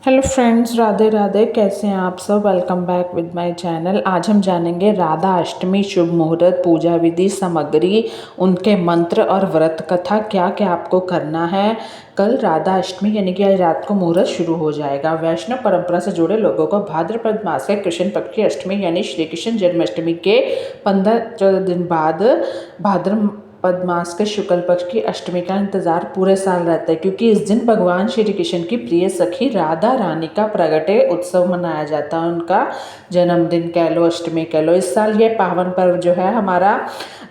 Hello friends, Radhe Radhe. कैसे हैं आप सब? Welcome back with my channel. आज हम जानेंगे राधा अष्टमी शुभ मुहूर्त, पूजा विधि, सामग्री, उनके मंत्र और व्रत कथा। क्या क्या आपको करना है। कल राधा अष्टमी यानी कि आज रात को मुहूर्त शुरू हो जाएगा। वैष्णव परंपरा से जुड़े लोगों को भाद्रपद मास के कृष्ण पक्ष की अष्टमी यानी श्री कृष्ण जन्माष्टमी के 15 दिन बाद भाद्रपद मास के शुक्ल पक्ष की अष्टमी का इंतजार पूरे साल रहता है, क्योंकि इस दिन भगवान श्री कृष्ण की प्रिय सखी राधा रानी का प्रगटे उत्सव मनाया जाता है। उनका जन्मदिन कह लो, अष्टमी कह लो। इस साल ये पावन पर्व जो है हमारा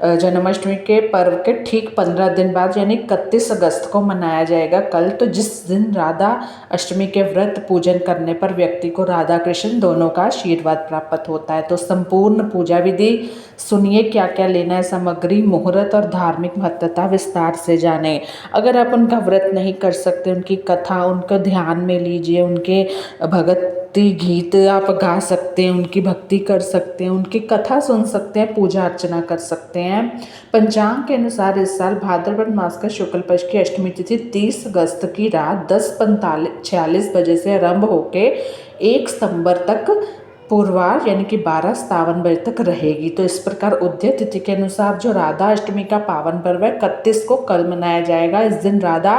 जन्माष्टमी के पर्व के ठीक 15 दिन बाद यानी 31 अगस्त को मनाया जाएगा। कल तो जिस दिन राधा अष्टमी के व्रत पूजन करने पर व्यक्ति को राधा कृष्ण दोनों का आशीर्वाद प्राप्त होता है। तो संपूर्ण पूजा विधि सुनिए, क्या क्या लेना है, सामग्री, मुहूर्त और धार्मिक महत्वता विस्तार से जाने। अगर आप उनका व्रत नहीं कर सकते, उनकी कथा उनको ध्यान में लीजिए, उनके भक्ति गीत आप गा सकते हैं, उनकी भक्ति कर सकते हैं, उनकी कथा सुन सकते हैं, पूजा अर्चना कर सकते हैं। पंचांग के अनुसार इस साल भाद्रपद मास का शुक्ल पक्ष की अष्टमी तिथि 30 अगस्त की रात 10:46 बजे से आरंभ होके 1 सितंबर तक पूर्वार यानी कि 12:57 बजे तक रहेगी। तो इस प्रकार उदय तिथि के अनुसार जो राधा अष्टमी का पावन पर्व है 31 को कल मनाया जाएगा। इस दिन राधा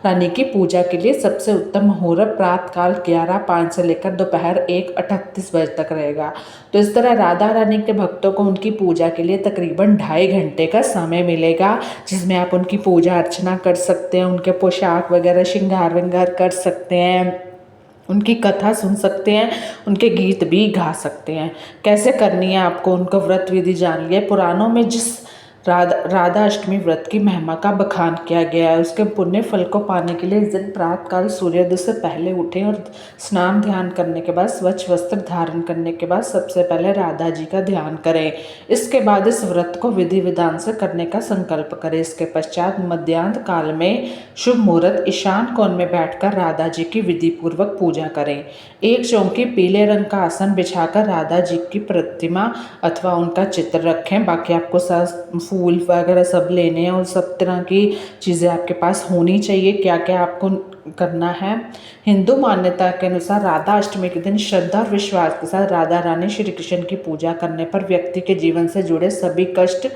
रानी की पूजा के लिए सबसे उत्तम मुहूर्त प्रातःकाल 11:05 से लेकर दोपहर 1:38 बजे तक रहेगा। तो इस तरह राधा रानी के भक्तों को उनकी पूजा के लिए तकरीबन 2.5 घंटे का समय मिलेगा, जिसमें आप उनकी पूजा अर्चना कर सकते हैं, उनके पोशाक वगैरह श्रृंगार विंगार कर सकते हैं, उनकी कथा सुन सकते हैं, उनके गीत भी गा सकते हैं। कैसे करनी है आपको उनको व्रत विधि जान लिया। पुराणों में जिस राधा अष्टमी व्रत की महिमा का बखान किया गया है, उसके पुण्य फल को पाने के लिए इस दिन प्रातःकाल सूर्योदय से पहले उठें और स्नान ध्यान करने के बाद स्वच्छ वस्त्र धारण करने के बाद सबसे पहले राधा जी का ध्यान करें। इसके बाद इस व्रत को विधि विधान से करने का संकल्प करें। इसके पश्चात मध्याह्न काल में शुभ मुहूर्त ईशान कोण में बैठकर राधा जी की विधि पूर्वक पूजा करें। एक चौकी पीले रंग का आसन बिछाकर राधा जी की प्रतिमा अथवा उनका चित्र रखें। बाकी आपको फूल वगैरह सब लेने हैं और सब तरह की चीज़ें आपके पास होनी चाहिए। क्या क्या आपको करना है। हिंदू मान्यता के अनुसार राधा अष्टमी के दिन श्रद्धा और विश्वास के साथ राधा रानी श्री कृष्ण की पूजा करने पर व्यक्ति के जीवन से जुड़े सभी कष्ट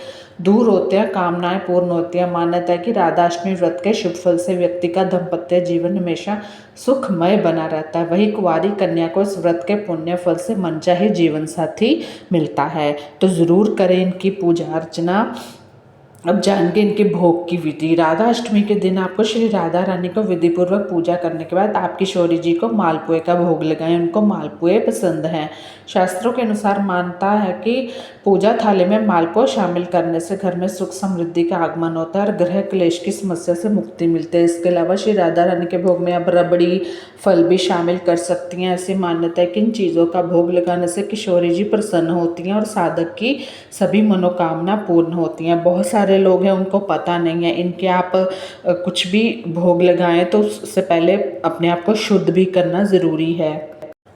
दूर होते हैं, कामनाएं पूर्ण होती हैं। मान्यता है कि राधा अष्टमी व्रत के शुभ फल से व्यक्ति का दाम्पत्य जीवन हमेशा सुखमय बना रहता है। वही कुंवारी कन्या को इस व्रत के पुण्य फल से मनचाहे जीवन साथी मिलता है। तो जरूर करें इनकी पूजा अर्चना। अब जानेंगे इनके भोग की विधि। राधा अष्टमी के दिन आपको श्री राधा रानी को विधि पूर्वक पूजा करने के बाद आपकी शौरी जी को मालपुए का भोग लगाएं। उनको मालपुए पसंद हैं। शास्त्रों के अनुसार मानता है कि पूजा थाली में मालपुआ शामिल करने से घर में सुख समृद्धि का आगमन होता है और ग्रह क्लेश की समस्या से मुक्ति मिलती है। इसके अलावा श्री राधा रानी के भोग में आप रबड़ी फल भी शामिल कर सकती हैं। ऐसी मान्यता है कि इन चीज़ों का भोग लगाने से किशोरी जी प्रसन्न होती हैं और साधक की सभी मनोकामना पूर्ण होती हैं। बहुत सारे लोग हैं उनको पता नहीं है। इनके आप कुछ भी भोग लगाएं तो उससे पहले अपने आप को शुद्ध भी करना ज़रूरी है।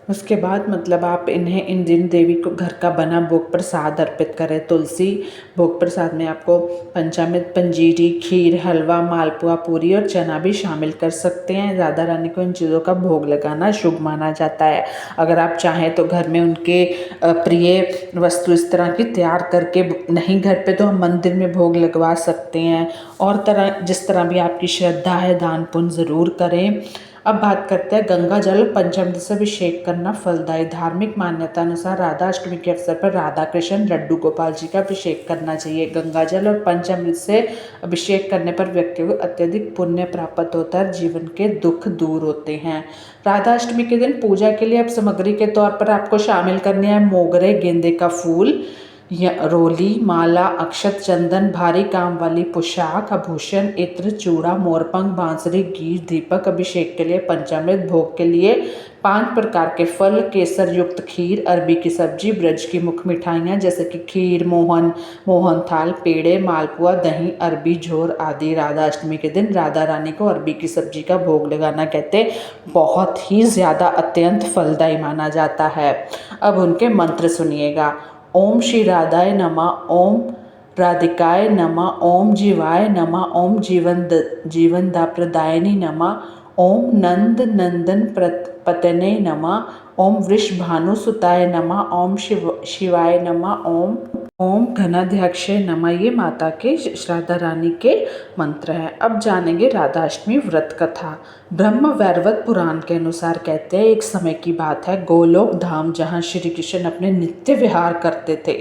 उसके बाद मतलब आप इन्हें इन दिन देवी को घर का बना भोग प्रसाद अर्पित करें। तुलसी भोग प्रसाद में आपको पंचामृत, पंजीरी, खीर, हलवा, मालपुआ, पूरी और चना भी शामिल कर सकते हैं। राधा रानी को इन चीज़ों का भोग लगाना शुभ माना जाता है। अगर आप चाहें तो घर में उनके प्रिय वस्तु इस तरह की तैयार करके, नहीं घर पे तो हम मंदिर में भोग लगवा सकते हैं। और तरह जिस तरह भी आपकी श्रद्धा है दान पुण्य ज़रूर करें। अब बात करते हैं गंगा जल पंचामृत से अभिषेक करना फलदायी। धार्मिक मान्यता अनुसार राधा अष्टमी के अवसर पर राधा कृष्ण लड्डू गोपाल जी का अभिषेक करना चाहिए। गंगा जल और पंचामृत से अभिषेक करने पर व्यक्ति को अत्यधिक पुण्य प्राप्त होता है, जीवन के दुख दूर होते हैं। राधा अष्टमी के दिन पूजा के लिए अब सामग्री के तौर पर आपको शामिल करने हैं मोगरे, गेंदे का फूल या रोली, माला, अक्षत, चंदन, भारी काम वाली पोशाक, आभूषण, इत्र, चूड़ा, मोरपंख, बांसुरी, गीत, दीपक। अभिषेक के लिए पंचामृत, भोग के लिए 5 प्रकार के फल, केसर युक्त खीर, अरबी की सब्जी, ब्रज की मुख्य मिठाइयाँ जैसे कि खीर, मोहन थाल, पेड़े, मालपुआ, दही, अरबी झोर आदि। राधा अष्टमी के दिन राधा रानी को अरबी की सब्जी का भोग लगाना कहते बहुत ही ज़्यादा अत्यंत फलदायी माना जाता है। अब उनके मंत्र सुनिएगा। ओम श्री राधाय नमः, ओम राधिकाय नमः, ओम जीवाय नमः, ओम जीवनदाप्रदायिनी नमः, ओम नंद नंदन पतने नमः, ओम वृषभानुसुताय नमः, ओम शिवाय नमः, ओम घनाध्यक्षे नमः। ये माता के राधा रानी के मंत्र हैं। अब जानेंगे राधाष्टमी व्रत कथा। ब्रह्म वैवर्त पुराण के अनुसार कहते हैं, एक समय की बात है, गोलोक धाम जहाँ श्री कृष्ण अपने नित्य विहार करते थे,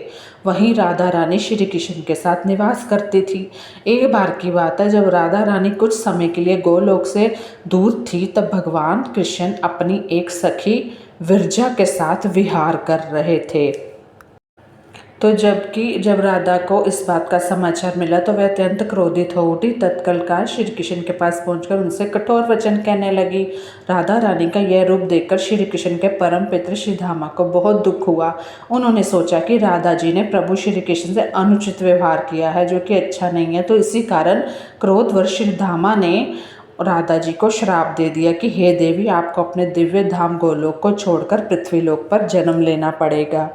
वहीं राधा रानी श्री कृष्ण के साथ निवास करती थी। एक बार की बात है, जब राधा रानी कुछ समय के लिए गोलोक से दूर थी, तब भगवान कृष्ण अपनी एक सखी विरजा के साथ विहार कर रहे थे। तो जब राधा को इस बात का समाचार मिला तो वह अत्यंत क्रोधित हो उठी। तत्काल श्री कृष्ण के पास पहुंचकर उनसे कठोर वचन कहने लगी। राधा रानी का यह रूप देखकर श्री कृष्ण के परम पिता श्री धामा को बहुत दुख हुआ। उन्होंने सोचा कि राधा जी ने प्रभु श्री कृष्ण से अनुचित व्यवहार किया है, जो कि अच्छा नहीं है। तो इसी कारण क्रोधवश श्री धामा ने राधा जी को श्राप दे दिया कि हे देवी, आपको अपने दिव्य धाम गोलोक को छोड़कर पृथ्वीलोक पर जन्म लेना पड़ेगा।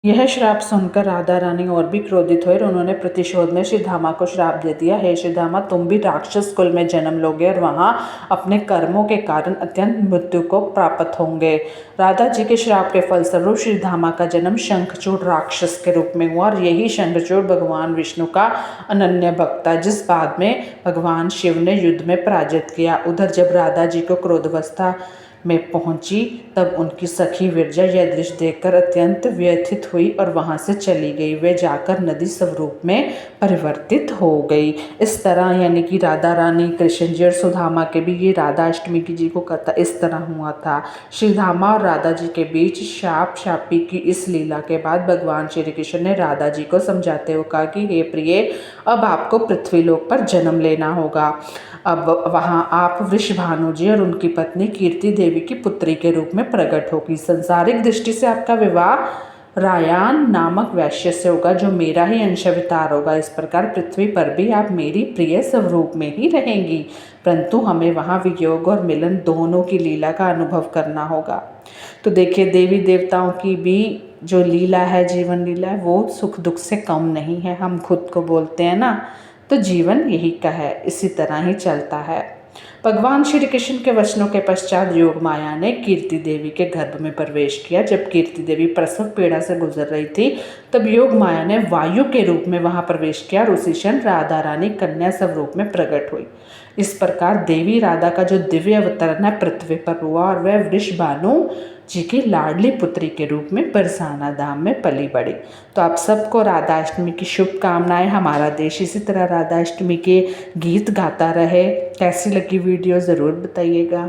यह श्राप सुनकर राधा रानी और भी क्रोधित हुए और उन्होंने प्रतिशोध में श्रीधामा को श्राप दे दिया, हे श्रीधामा, तुम भी राक्षस कुल में जन्म लोगे और वहां अपने कर्मों के कारण अत्यंत मृत्यु को प्राप्त होंगे। राधा जी के श्राप के फलस्वरूप श्रीधामा का जन्म शंखचूड़ राक्षस के रूप में हुआ और यही शंखचूड़ भगवान विष्णु का अनन्य भक्त था, जिस बाद में भगवान शिव ने युद्ध में पराजित किया। उधर जब राधा जी को क्रोधावस्था में पहुंची, तब उनकी सखी विरजा यह दृश्य देखकर अत्यंत व्यथित हुई और वहां से चली गई। वे जाकर नदी स्वरूप में परिवर्तित हो गई। इस तरह यानी कि राधा रानी, कृष्ण जी और सुदामा के भी ये राधा अष्टमी की जी को कथा इस तरह हुआ था। श्रीधामा और राधा जी के बीच शाप शापी की इस लीला के बाद भगवान श्री कृष्ण ने राधा जी को समझाते हुए कहा कि हे प्रिय, अब आपको पृथ्वीलोक पर जन्म लेना होगा। अब वहाँ आप वृषभानु जी और उनकी पत्नी कीर्ति देवी की पुत्री के रूप में प्रकट होगी। सांसारिक दृष्टि से आपका विवाह रायान नामक वैश्य से होगा, जो मेरा ही अंशावतार होगा। इस प्रकार पृथ्वी पर भी आप मेरी प्रिय स्वरूप में ही रहेंगी, परंतु हमें वहाँ वियोग और मिलन दोनों की लीला का अनुभव करना होगा। तो देखिए, देवी देवताओं की भी जो लीला है, जीवन लीला है, वो सुख दुख से कम नहीं है। हम खुद को बोलते हैं ना, तो जीवन यही का है, इसी तरह ही चलता है। भगवान श्री कृष्ण के वचनों के पश्चात योग माया ने कीर्ति देवी के गर्भ में प्रवेश किया। जब कीर्ति देवी प्रसव पीड़ा से गुजर रही थी, तब योग माया ने वायु के रूप में वहां प्रवेश किया और उसी क्षण राधा रानी कन्या स्वरूप में प्रकट हुई। इस प्रकार देवी राधा का जो दिव्य अवतरण है पृथ्वी पर हुआ और वह वृषभानु जी की लाडली पुत्री के रूप में बरसाना धाम में पली बढ़ी। तो आप सबको राधाष्टमी की शुभकामनाएं। हमारा देश इसी तरह राधाष्टमी के गीत गाता रहे। कैसी लगी वीडियो ज़रूर बताइएगा।